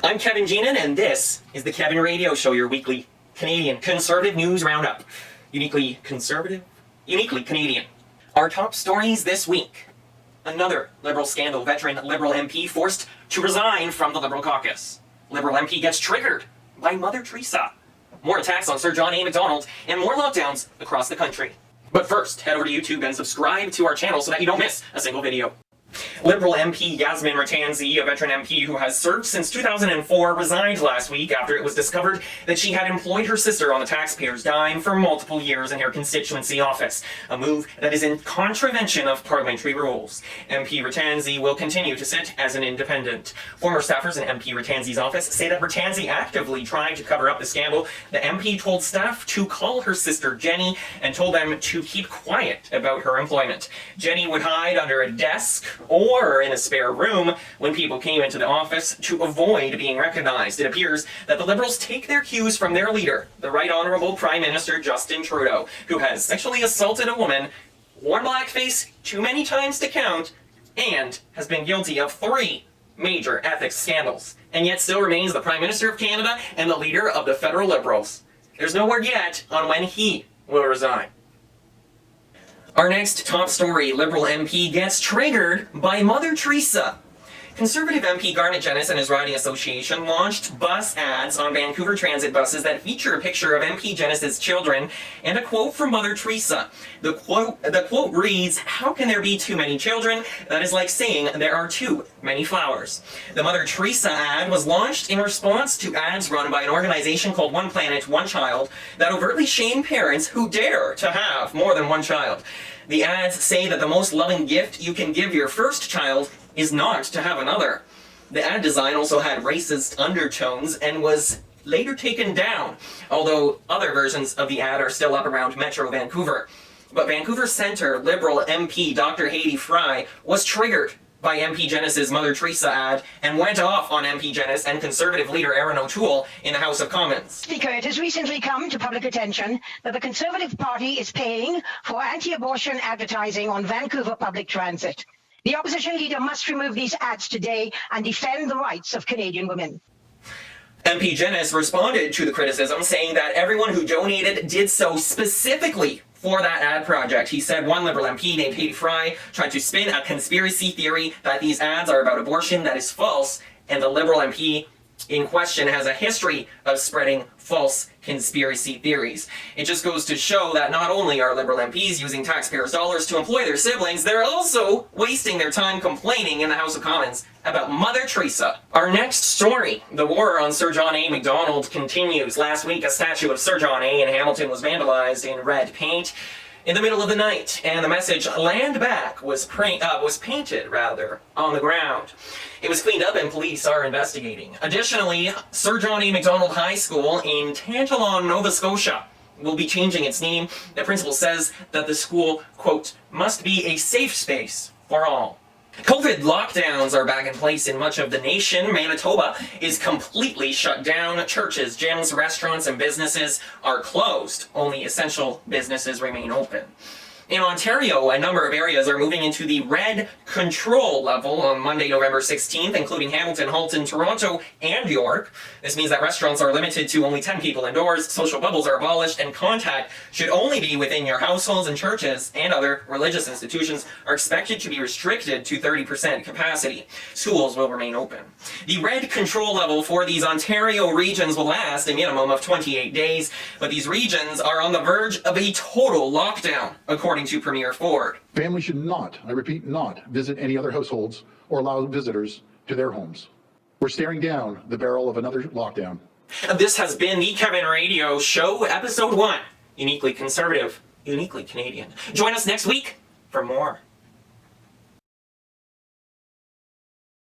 I'm Kevin Jeenan, and this is the Kevin Radio Show, your weekly Canadian conservative news roundup. Uniquely conservative, uniquely Canadian. Our top stories this week. Another Liberal scandal. Veteran Liberal MP forced to resign from the Liberal caucus. Liberal MP gets triggered by Mother Teresa. More attacks on Sir John A. Macdonald, and more lockdowns across the country. But first, head over to YouTube and subscribe to our channel so that you don't miss a single video. Liberal MP Yasmin Ratanzi, a veteran MP who has served since 2004, resigned last week after it was discovered that she had employed her sister on the taxpayers' dime for multiple years in her constituency office, a move that is in contravention of parliamentary rules. MP Ratanzi will continue to sit as an independent. Former staffers in MP Ratanzi's office say that Ratanzi actively tried to cover up the scandal. The MP told staff to call her sister Jenny and told them to keep quiet about her employment. Jenny would hide under a desk or in a spare room when people came into the office to avoid being recognized. It appears that the Liberals take their cues from their leader, the Right Honourable Prime Minister Justin Trudeau, who has sexually assaulted a woman, worn blackface too many times to count, and has been guilty of 3 major ethics scandals, and yet still remains the Prime Minister of Canada and the leader of the federal Liberals. There's no word yet on when he will resign. Our next top story, Liberal MP gets triggered by Mother Teresa. Conservative MP Garnet Jennis and his riding association launched bus ads on Vancouver transit buses that feature a picture of MP Jennis's children and a quote from Mother Teresa. The quote reads, "How can there be too many children? That is like saying there are too many flowers." The Mother Teresa ad was launched in response to ads run by an organization called One Planet, One Child that overtly shame parents who dare to have more than one child. The ads say that the most loving gift you can give your first child is not to have another. The ad design also had racist undertones and was later taken down, although other versions of the ad are still up around Metro Vancouver. But Vancouver Centre Liberal MP Dr. Haiti Fry was triggered by MP Jennis's Mother Teresa ad and went off on MP Jennis and Conservative leader Erin O'Toole in the House of Commons. Speaker, it has recently come to public attention that the Conservative Party is paying for anti-abortion advertising on Vancouver public transit. The opposition leader must remove these ads today and defend the rights of Canadian women. MP Jennis responded to the criticism, saying that everyone who donated did so specifically for that ad project. He said one Liberal MP named Haiti Fry tried to spin a conspiracy theory that these ads are about abortion that is false, and the Liberal MP in question has a history of spreading false conspiracy theories. It just goes to show that not only are Liberal MPs using taxpayers' dollars to employ their siblings, they're also wasting their time complaining in the House of Commons about Mother Teresa. Our next story, the war on Sir John A. Macdonald continues. Last week, a statue of Sir John A. in Hamilton was vandalized in red paint in the middle of the night, and the message "Land Back" was painted on the ground. It was cleaned up and police are investigating. Additionally, Sir John A. Macdonald High School in Tantalon, Nova Scotia will be changing its name. The principal says that the school, quote, "must be a safe space for all." COVID lockdowns are back in place in much of the nation. Manitoba is completely shut down. Churches, gyms, restaurants, and businesses are closed. Only essential businesses remain open. In Ontario, a number of areas are moving into the red control level on Monday, November 16th, including Hamilton, Halton, Toronto, and York. This means that restaurants are limited to only 10 people indoors, social bubbles are abolished, and contact should only be within your households, and churches and other religious institutions are expected to be restricted to 30% capacity. Schools will remain open. The red control level for these Ontario regions will last a minimum of 28 days, but these regions are on the verge of a total lockdown, according to Premier Ford. Families should not, I repeat, not visit any other households or allow visitors to their homes. We're staring down the barrel of another lockdown. This has been the Kevin Radio Show, Episode 1. Uniquely conservative, uniquely Canadian. Join us next week for more.